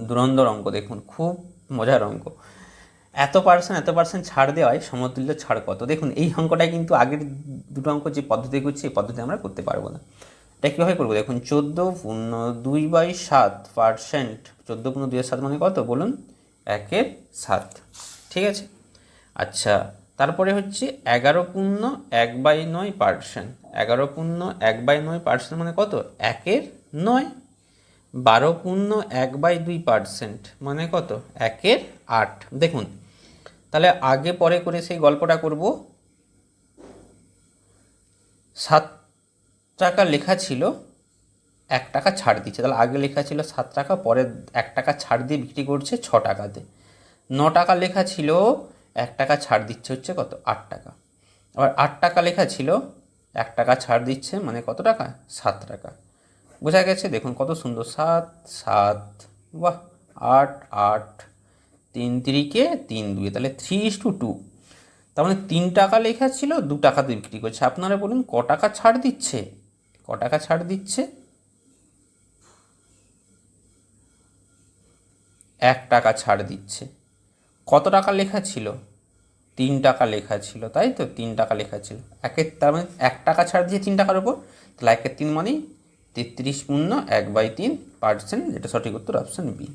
ধুরন্ধর অঙ্ক, দেখুন খুব মজার অঙ্ক। এত পার্সেন্ট ছাড় দেওয়ায় সমতুল্য ছাড় কত। দেখুন এই অঙ্কটাই কিন্তু আগের দুটো অঙ্ক যে পদ্ধতি করছি এই পদ্ধতি আমরা করতে পারবো না। এটা কীভাবে করবো দেখুন, 14/2/7%, 14/2/7 মানে কত বলুন, 1/7, ঠিক আছে। আচ্ছা, তারপরে হচ্ছে 11/1/9%, 11/1/9% মানে কত, 1/9। 12/1/2% মানে কত, 1/8। দেখুন তাহলে আগে পরে করে সেই গল্পটা করব। 7 টাকা লেখা ছিল, 1 টাকা ছাড় দিচ্ছে, তাহলে আগে লেখা ছিল 7 টাকা, পরে 1 টাকা ছাড় দিয়ে বিক্রি করছে 6 টাকাতে। 9 টাকা লেখা ছিল, 1 টাকা ছাড় দিচ্ছে হচ্ছে কত, 8 টাকা। আবার 8 টাকা লেখা ছিল, 1 টাকা ছাড় দিচ্ছে মানে কত টাকা, 7 টাকা। বোঝা গেছে, দেখুন কত সুন্দর, 7 7, বাহ, 8 8, 3 3 3 2, তাহলে 3:2। তার মানে 3 টাকা লেখা ছিল, 2 টাকাতে বিক্রি করছে। আপনারা বলুন ক টাকা ছাড় দিচ্ছে, ক টাকা ছাড় দিচ্ছে, 1 টাকা ছাড় দিচ্ছে। কত টাকা লেখা ছিল, 3 টাকা লেখা ছিল, তাই তো, 3 টাকা লেখা ছিল। তার মানে 1 টাকা ছাড় দিয়ে 3 টাকার ওপর, তাহলে 1/3 মানেই 33/1/3%, যেটা সঠিক উত্তর অপশান বি।